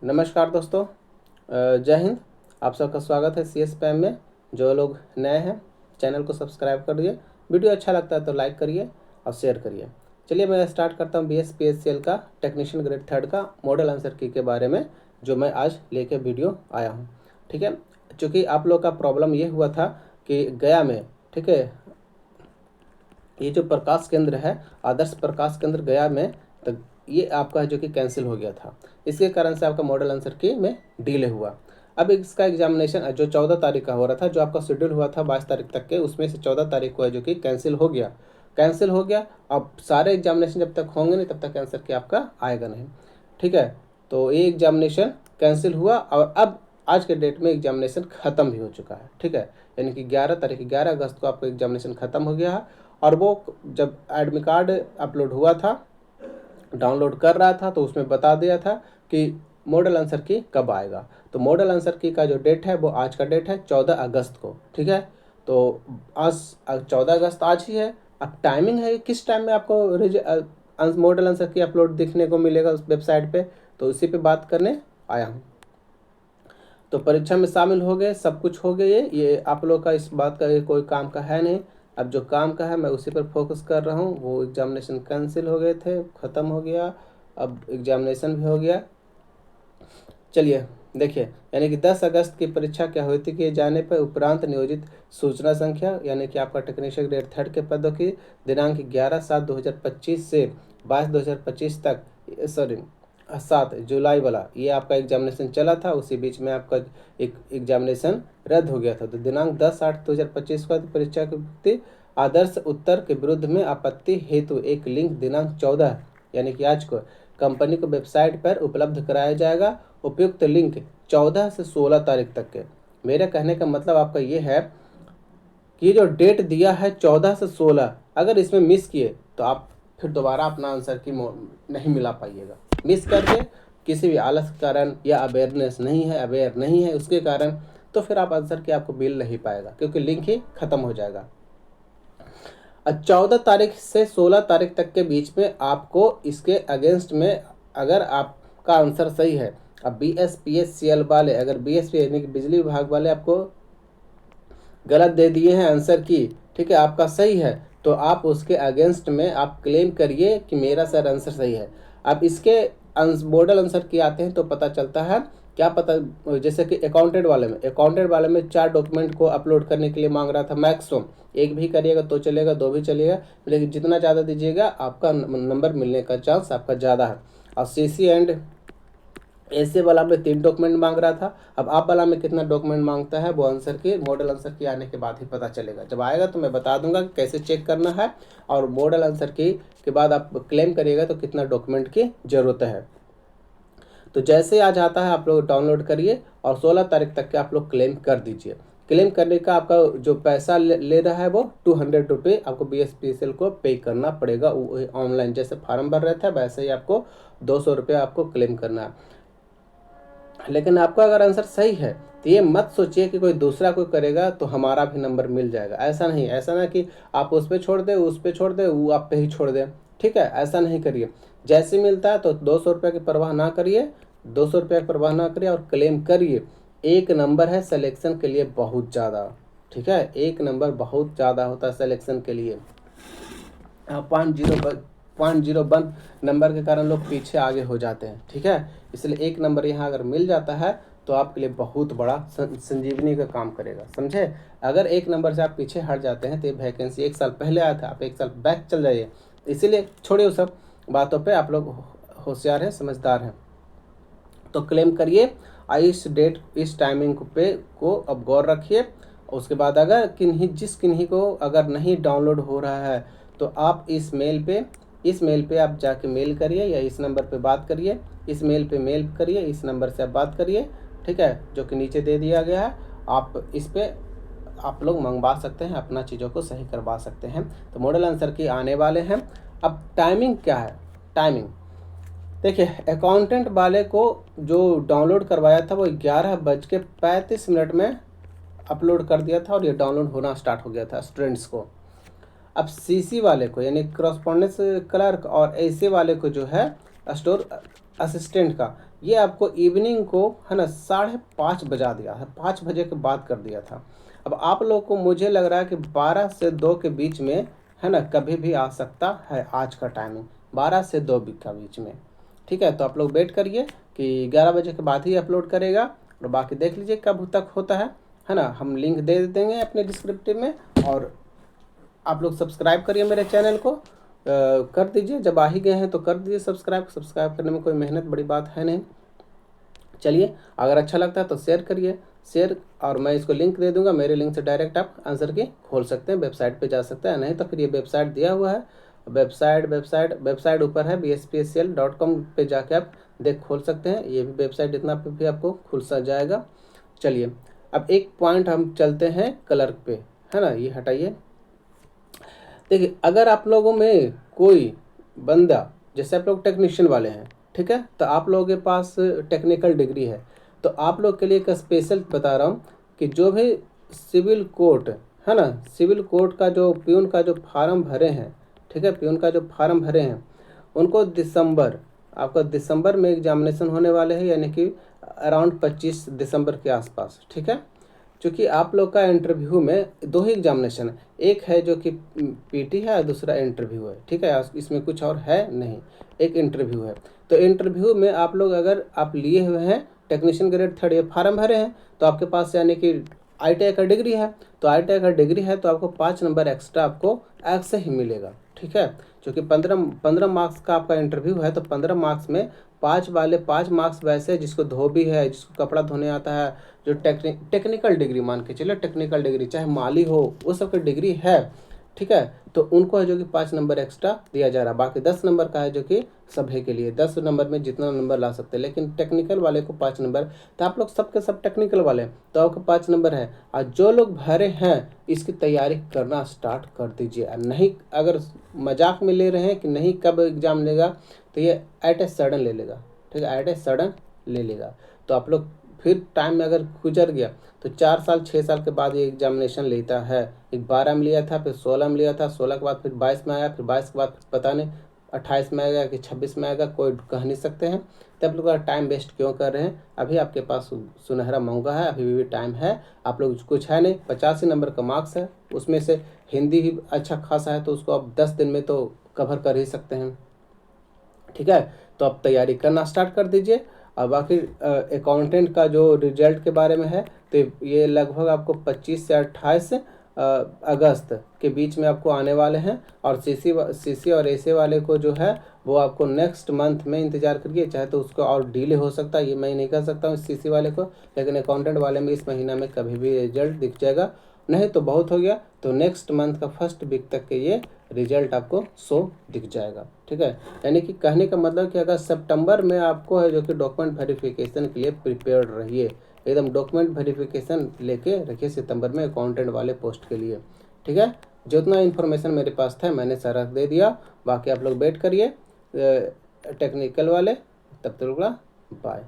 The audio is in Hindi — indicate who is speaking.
Speaker 1: नमस्कार दोस्तों। जय हिंद। आप सबका स्वागत है CS पैम में। जो लोग नए हैं चैनल को सब्सक्राइब कर दिए, वीडियो अच्छा लगता है तो लाइक करिए और शेयर करिए। चलिए मैं स्टार्ट करता हूँ BSPSCL का टेक्नीशियन ग्रेड 3 का मॉडल आंसर की के बारे में, जो मैं आज लेके वीडियो आया हूँ। ठीक है, चूँकि आप लोग का प्रॉब्लम ये हुआ था कि गया में, ठीक है, ये जो प्रकाश केंद्र है, आदर्श प्रकाश केंद्र गया में, तो ये आपका जो कि कैंसिल हो गया था। इसके कारण से आपका मॉडल आंसर की में डिले हुआ। अब इसका एग्जामिनेशन जो 14 तारीख का हो रहा था, जो आपका शेड्यूल हुआ था 22 तारीख तक के, उसमें से 14 तारीख को है जो कि कैंसिल हो गया। अब सारे एग्जामिनेशन जब तक होंगे नहीं तब तक आंसर की आपका आएगा नहीं। ठीक है, तो ये एग्जामिनेशन कैंसिल हुआ और अब आज के डेट में एग्जामिनेशन ख़त्म भी हो चुका है। ठीक है, यानी कि 11 अगस्त को आपका एग्जामिनेशन ख़त्म हो गया है। और वो जब एडमिट कार्ड अपलोड हुआ था, डाउनलोड कर रहा था, तो उसमें बता दिया था कि मॉडल आंसर की कब आएगा। तो मॉडल आंसर की का जो डेट है वो आज का डेट है 14 अगस्त को। ठीक है, तो आज 14 अगस्त आज ही है। अब टाइमिंग है किस टाइम में आपको मॉडल आंसर की अपलोड देखने को मिलेगा उस वेबसाइट पे, तो उसी पे बात करने आया हूँ। तो परीक्षा में शामिल हो गए, सब कुछ हो गए। ये आप लोग का इस बात का ये कोई काम का है नहीं। अब जो काम का है मैं उसी पर फोकस कर रहा हूँ। वो एग्जामिनेशन कैंसिल हो गए थे, ख़त्म हो गया, अब एग्जामिनेशन भी हो गया। चलिए देखिए, यानी कि 10 अगस्त की परीक्षा क्या हुई थी किए जाने पर उपरांत नियोजित सूचना संख्या, यानी कि आपका टेक्नीशियन ग्रेड 3 के पदों की दिनांक 11/7/2025 से 22/2025 तक, सॉरी 7 जुलाई वाला ये आपका एग्जामिनेशन चला था। उसी बीच में आपका एक एग्जामिनेशन रद्द हो गया था। तो दिनांक 10/8/2025 को परीक्षा के आदर्श उत्तर के विरुद्ध में आपत्ति हेतु एक लिंक दिनांक 14 यानी कि आज को कंपनी को वेबसाइट पर उपलब्ध कराया जाएगा। उपयुक्त लिंक 14 से 16 तारीख तक के। मेरे कहने का मतलब आपका ये है कि ये जो डेट दिया है 14 से 16, अगर इसमें मिस किए तो आप फिर दोबारा अपना आंसर की नहीं मिला पाइएगा। मिस करके किसी भी आलस के कारण या अवेयर नहीं है उसके कारण, तो फिर आप आंसर की आपको मिल नहीं पाएगा, क्योंकि लिंक ही खत्म हो जाएगा। 14 तारीख से 16 तारीख तक के बीच में आपको इसके अगेंस्ट में, अगर आपका आंसर सही है, अब BSPSCL वाले, अगर BSP यानी कि बिजली विभाग वाले आपको गलत दे दिए हैं आंसर की, ठीक है, आपका सही है, तो आप उसके अगेंस्ट में आप क्लेम करिए कि मेरा सर आंसर सही है। अब इसके मॉडल आंसर की आते हैं तो पता चलता है, क्या पता, जैसे कि अकाउंटेंट वाले में 4 डॉक्यूमेंट को अपलोड करने के लिए मांग रहा था मैक्सिमम। एक भी करिएगा तो चलेगा, 2 भी चलेगा, लेकिन जितना ज़्यादा दीजिएगा आपका नंबर मिलने का चांस आपका ज़्यादा है। और CC एंड ऐसे वाला में 3 डॉक्यूमेंट मांग रहा था। अब आप वाला में कितना डॉक्यूमेंट मांगता है वो आंसर की मॉडल आंसर की आने के बाद ही पता चलेगा। जब आएगा तो मैं बता दूंगा कि कैसे चेक करना है, और मॉडल आंसर की के बाद आप क्लेम करिएगा तो कितना डॉक्यूमेंट की ज़रूरत है। तो जैसे आज आता है आप लोग डाउनलोड करिए और 16 तारीख तक के आप लोग क्लेम कर दीजिए। क्लेम करने का आपका जो पैसा ले रहा है वो 200 रुपये आपको BSPSCL को पे करना पड़ेगा। ऑनलाइन जैसे फार्म भर रहे थे वैसे ही आपको 200 रुपये आपको क्लेम करना है। लेकिन आपका अगर आंसर सही है तो ये मत सोचिए कि कोई दूसरा कोई करेगा तो हमारा भी नंबर मिल जाएगा। ऐसा नहीं, ऐसा ना कि आप उस पर छोड़ दे, उस पर छोड़ दे, वो आप पे ही छोड़ दे। ठीक है, ऐसा नहीं करिए। जैसे मिलता है तो 200 रुपये की परवाह ना करिए, 200 रुपये की परवाह ना करिए और क्लेम करिए। एक नंबर है सिलेक्शन के लिए बहुत ज़्यादा। ठीक है, एक नंबर बहुत ज़्यादा होता है सिलेक्शन के लिए। 0.01 नंबर के कारण लोग पीछे आगे हो जाते हैं। ठीक है, इसलिए एक नंबर यहाँ अगर मिल जाता है तो आपके लिए बहुत बड़ा संजीवनी का काम करेगा, समझे। अगर एक नंबर से आप पीछे हट जाते हैं तो ये वैकेंसी 1 साल पहले आया था, आप 1 साल बैक चल जाइए। इसीलिए छोड़िए उस सब बातों पे, आप लोग होशियार हैं, समझदार हैं। तो क्लेम करिए, इस डेट इस टाइमिंग पे को अब गौर रखिए। उसके बाद अगर किन्हीं को अगर नहीं डाउनलोड हो रहा है तो आप इस मेल पे आप जाके मेल करिए, या इस नंबर पे बात करिए, इस मेल पे मेल करिए, इस नंबर से आप बात करिए। ठीक है, जो कि नीचे दे दिया गया है, आप इस पे आप लोग मंगवा सकते हैं, अपना चीज़ों को सही करवा सकते हैं। तो मॉडल आंसर की आने वाले हैं। अब टाइमिंग क्या है, टाइमिंग देखिए, अकाउंटेंट वाले को जो डाउनलोड करवाया था वो 11:35 में अपलोड कर दिया था और ये डाउनलोड होना स्टार्ट हो गया था स्टूडेंट्स को। अब CC वाले को यानी करस्पॉन्डेंस क्लर्क और ऐसे वाले को जो है स्टोर असिस्टेंट का, ये आपको इवनिंग को है ना 5:30 बजा दिया है, 5 बजे के बाद कर दिया था। अब आप लोग को मुझे लग रहा है कि 12 से 2 के बीच में है ना कभी भी आ सकता है आज का टाइमिंग, 12 से 2 के बीच में। ठीक है, तो आप लोग वेट करिए कि 11 बजे के बाद ही अपलोड करेगा, और बाकी देख लीजिए कब तक होता है ना। हम लिंक दे देंगे अपने डिस्क्रिप्टिव में, और आप लोग सब्सक्राइब करिए मेरे चैनल को, कर दीजिए, जब आ ही गए हैं तो कर दीजिए सब्सक्राइब करने में कोई मेहनत बड़ी बात है नहीं। चलिए, अगर अच्छा लगता है तो शेयर करिए, शेयर, और मैं इसको लिंक दे दूंगा, मेरे लिंक से डायरेक्ट आप आंसर की खोल सकते हैं, वेबसाइट पे जा सकते हैं, नहीं तो फिर ये वेबसाइट दिया हुआ है, वेबसाइट ऊपर है bspsl.com पे जाके आप खोल सकते हैं, ये भी वेबसाइट इतना पे भी आपको खुल सा जाएगा। चलिए, अब एक पॉइंट हम चलते हैं क्लर्क पे, है ना, ये हटाइए। देखिए, अगर आप लोगों में कोई बंदा, जैसे आप लोग टेक्नीशियन वाले हैं, ठीक है, तो आप लोगों के पास टेक्निकल डिग्री है, तो आप लोग के लिए एक स्पेशल बता रहा हूँ कि जो भी सिविल कोर्ट है ना, सिविल कोर्ट का जो प्यून का जो फार्म भरे हैं, ठीक है, प्यून का जो फार्म भरे हैं, उनको आपका दिसंबर में एग्जामिनेशन होने वाले हैं, यानी कि अराउंड 25 दिसंबर के आसपास। ठीक है, क्योंकि आप लोग का इंटरव्यू में 2 ही एग्जामिनेशन है, एक है जो कि पीटी है और दूसरा इंटरव्यू है। ठीक है, इसमें कुछ और है नहीं, एक इंटरव्यू है। तो इंटरव्यू में आप लोग, अगर आप लिए हुए हैं टेक्नीशियन ग्रेड 3 ये फार्म भरे हैं, तो आपके पास यानी कि ITI का डिग्री है, तो ITI का डिग्री है तो आपको 5 नंबर एक्स्ट्रा आपको ऐसे ही मिलेगा। ठीक है, क्योंकि 15 मार्क्स का आपका इंटरव्यू है, तो 15 मार्क्स में 5 मार्क्स वैसे जिसको धोबी है, जिसको कपड़ा धोने आता है, जो टेक्निकल डिग्री मान के चलो, टेक्निकल डिग्री चाहे माली हो, वो सब की डिग्री है। ठीक है, तो उनको है जो कि 5 नंबर एक्स्ट्रा दिया जा रहा है, बाकी 10 नंबर का है जो कि सभी के लिए, 10 नंबर में जितना नंबर ला सकते हैं, लेकिन टेक्निकल वाले को 5 नंबर। तो आप लोग सबके सब टेक्निकल वाले हैं, तो आपको 5 नंबर है, और जो लोग भरे हैं इसकी तैयारी करना स्टार्ट कर दीजिए। और नहीं, अगर मजाक में ले रहे हैं कि नहीं कब एग्जाम लेगा, तो ये एट ए सडन ले लेगा। ठीक है, एट ए सडन ले लेगा, तो आप लोग फिर टाइम में अगर गुजर गया तो 4 साल 6 साल के बाद ये एग्जामिनेशन लेता है। एक 12 में लिया था, फिर 16 में लिया था, 16 के बाद फिर 22 में आया, फिर 22 के बाद पता नहीं 28 में आएगा कि 26 में आएगा, कोई कह नहीं सकते हैं। तो आप लोग टाइम वेस्ट क्यों कर रहे हैं, अभी आपके पास सुनहरा मौका है, अभी भी टाइम है। आप लोग कुछ है नहीं, 85 नंबर का मार्क्स है, उसमें से हिंदी भी अच्छा खासा है, तो उसको आप 10 दिन में तो कवर कर ही सकते हैं। ठीक है, तो आप तैयारी करना स्टार्ट कर दीजिए। और बाकी अकाउंटेंट का जो रिजल्ट के बारे में है, तो ये लगभग आपको 25 से 28 अगस्त के बीच में आपको आने वाले हैं। और सीसी और एसी वाले को जो है वो आपको नेक्स्ट मंथ में इंतजार करिए, चाहे तो उसको और डिले हो सकता है, ये मैं नहीं कह सकता हूँ सीसी वाले को, लेकिन अकाउंटेंट वाले में इस महीना में कभी भी रिजल्ट दिख जाएगा, नहीं तो बहुत हो गया तो नेक्स्ट मंथ का फर्स्ट वीक तक के ये रिजल्ट आपको शो दिख जाएगा। ठीक है, यानी कि कहने का मतलब कि अगर सितंबर में आपको है जो कि डॉक्यूमेंट वेरिफिकेशन के लिए प्रिपेयर्ड रहिए, एकदम डॉक्यूमेंट वेरिफिकेशन लेके रखिए सितंबर में अकाउंटेंट वाले पोस्ट के लिए। ठीक है, जितना इन्फॉर्मेशन मेरे पास था मैंने सारा दे दिया, बाकी आप लोग वेट करिए टेक्निकल वाले, तब तक बाय।